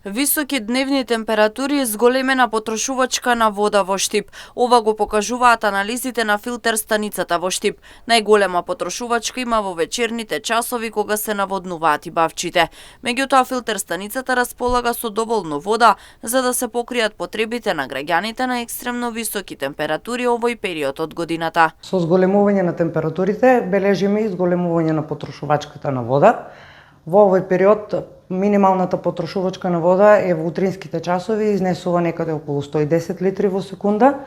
Високи дневни температури зголемена потрошувачка на вода во Штип. Ова го покажуваат анализите на филтер станицата во Штип. Најголема потрошувачка има во вечерните часови кога се наводнуваат и бавчите. Меѓутоа филтер станицата располага со доволно вода за да се покријат потребите на граѓаните на екстремно високи температури овој период од годината. Со зголемување на температурите бележиме и зголемување на потрошувачката на вода. Во овој период минималната потрошувачка на вода е во утринските часови изнесува некаде околу 110 литри во секунда.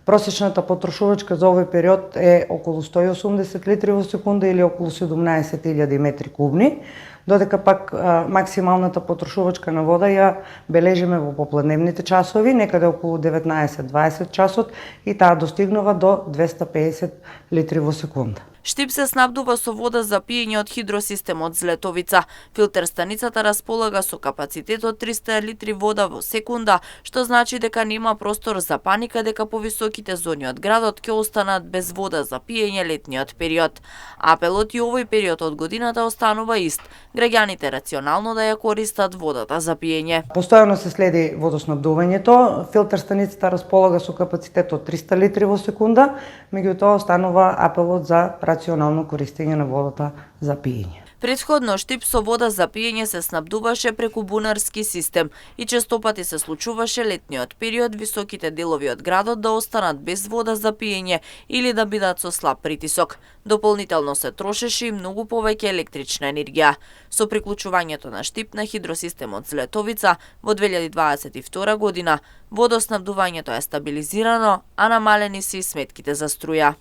Просечната потрошувачка за овој период е околу 180 литри во секунда или околу 17.000 метри кубни, додека пак максималната потрошувачка на вода ја бележиме во попладневните часови, некаде околу 19-20 часот и таа достигнува до 250 литри во секунда. Штип се снабдува со вода за пиење од хидросистемот Злетовица. Филтер станицата располага со капацитет од 300 литри вода во секунда, што значи дека нема простор за паника дека повисоките зони од градот ќе останат без вода за пиење летниот период. Апелот и овој период од годината останува ист. Граѓаните рационално да ја користат водата за пиење. Постојано се следи водоснабдувањето. Филтер станицата располага со капацитет од 300 литри во секунда, меѓутоа останува апелот за рационално користење на водата за пиење. Претходно Штип со вода за пиење се снабдуваше преку бунарски систем и честопати се случуваше летниот период високите делови од градот да останат без вода за пиење или да бидат со слаб притисок. Дополнително се трошеше и многу повеќе електрична енергија. Со приклучувањето на Штип на хидросистемот Злетовица во 2022 година водоснабдувањето е стабилизирано, а намалени се и сметките за струја.